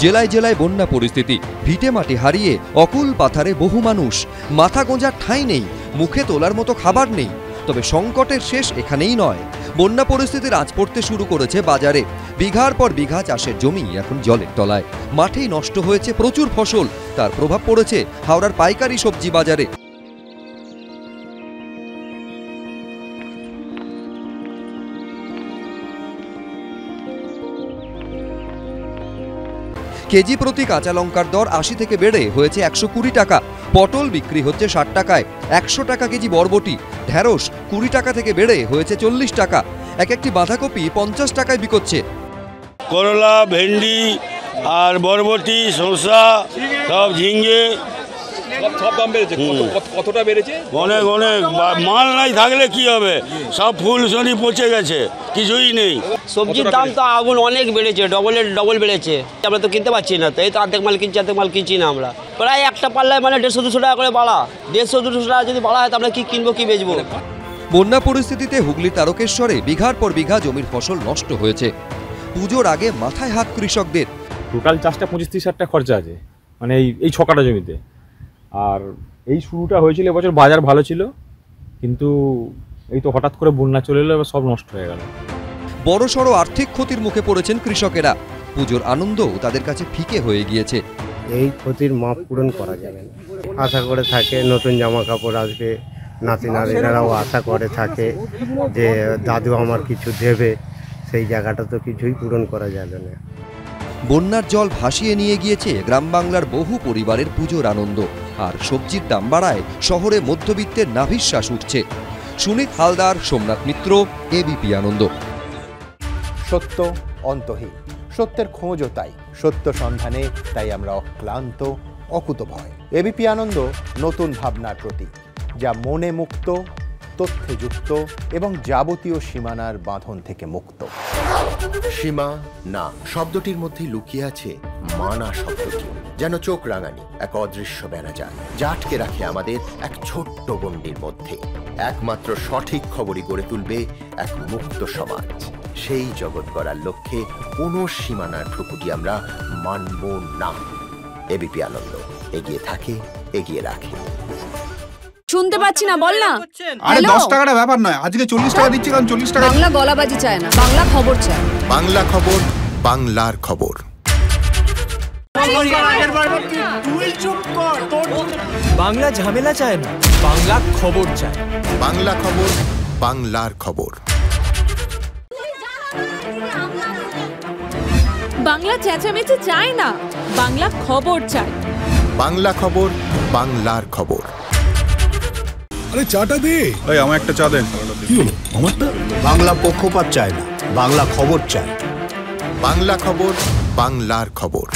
জেলায় জেলায় বন্যা পরিস্থিতি, ভিটে মাটি হারিয়ে অকুল পাথারে বহু মানুষ, মাথা গোঁজার ঠাঁই নেই, মুখে তোলার মতো খাবার নেই। তবে সংকটের শেষ এখানেই নয়, বন্যা পরিস্থিতির আঁচ পড়তে শুরু করেছে বাজারে। বিঘার পর বিঘা চাষের জমি এখন জলের তলায়, মাঠেই নষ্ট হয়েছে প্রচুর ফসল। তার প্রভাব পড়েছে হাওড়ার পাইকারি সবজি বাজারে। কেজি প্রতি কাঁচা লঙ্কার দর ৮০ থেকে বেড়ে হয়েছে ১২০ টাকা। পটল বিক্রি হচ্ছে ৬০ টাকায়, ১০০ টাকা কেজি বরবটি। ঢেঁড়স ২০ টাকা থেকে বেড়ে হয়েছে ৪০ টাকা। এক একটি বাঁধাকপি ৫০ টাকায় বিকোচ্ছে। করলা, ভেন্ডি আর বরবটি, শসা, সব ঝিঙে সব দাম বেড়েছে। কতটা বেড়েছে? অনেক অনেক। মাল নাই থাকলে কি হবে, সব ফুল সনি পচে গেছে, কিছুই নেই। সবজির দাম তো আগুন অনেক বেড়েছে, ডবল বেড়েছে। আমরা তো কিনতে পারছি না, তো এই তো অর্ধেক মাল কিনছি না আমরা। প্রায় একটা পাল্লায় মানে ১৫০-২০০ টাকা করে বাড়া। ১৫০-২০০ টাকা যদি বাড়া হয় তো আমরা কি কিনবো কি বেচবো। বন্যা পরিস্থিতিতে হুগলির তারকেশ্বরে বিঘার পর বিঘা জমির ফসল নষ্ট হয়েছে। পুজোর আগে মাথায় হাত কৃষকদের। টোটাল চাষটা ২৫-৩০ হাজার টাকা খরচা আছে, মানে এই ৬ কাঠা জমিতে। আর এই শুরুটা হয়েছিল এবছর, বাজার ভালো ছিল, কিন্তু এই তো হঠাৎ করে বন্যা চলে এলো, এবার সব নষ্ট হয়ে গেল। বড়সড় আর্থিক ক্ষতির মুখে পড়েছেন কৃষকেরা। পুজোর আনন্দও তাদের কাছে ফিকে হয়ে গিয়েছে। এই ক্ষতির মাপ পূরণ করা যাবে না। আশা করে থাকে নতুন জামা কাপড় আসবে, নাতি নাতিনারাও আশা করে থাকে যে দাদু আমার কিছু দেবে, সেই জায়গাটা তো কিছুই পূরণ করা যাবে না। বন্যার জল ভাসিয়ে নিয়ে গিয়েছে গ্রাম বাংলার বহু পরিবারের পুজোর আনন্দ। আর সবজির দাম বাড়ায় শহরে মধ্যবিত্তের নাভিশ্বাস উঠছে। সুনীত হালদার, সোমনাথ মিত্র, এবিপি আনন্দ। সত্য অন্তহীন, সত্যের খোঁজও তাই, সত্য সন্ধানে তাই আমরা অক্লান্ত, অকুতভয়। এবিপি আনন্দ নতুন ভাবনার প্রতীক, যা মনে মুক্ত, তথ্যে যুক্ত এবং যাবতীয় সীমানার বাঁধন থেকে মুক্ত। সীমা না শব্দটির মধ্যে লুকিয়ে আছে মানা শব্দটি, যেন চোখ রাঙানি এক অদৃশ্য বেড়াজাল, যা আটকে রাখে আমাদের এক ছোট্ট গণ্ডির মধ্যে। একমাত্র সঠিক খবরই গড়ে তুলবে এক মুক্ত সমাজ। সেই জগৎ গড়ার লক্ষ্যে কোনো সীমানার ঠুকুটি আমরা মানব না। এবিপি আনন্দ এগিয়ে থাকে, এগিয়ে রাখে। শুনতে পাচ্ছি না, বল না। আরে 10 টাকাটা ব্যাপার নয়, আজকে 40 টাকা দিচ্ছি, কারণ 40 টাকা। বাংলা গলাবাজি চায় না, বাংলা খবর চায়। বাংলা খবর, বাংলার খবর। বাংলা ঝামেলা চায় না, বাংলা খবর চায়। বাংলা খবর, বাংলার খবর। বাংলা চেঁচামেচি চায় না, বাংলা খবর চায়। বাংলা খবর, বাংলার খবর। আরে চাটা দে। এই আমার একটা চা দেন। কি হলো আমারটা? বাংলা পক্ষপাত চায় না, বাংলা খবর চায়। বাংলা খবর, বাংলার খবর।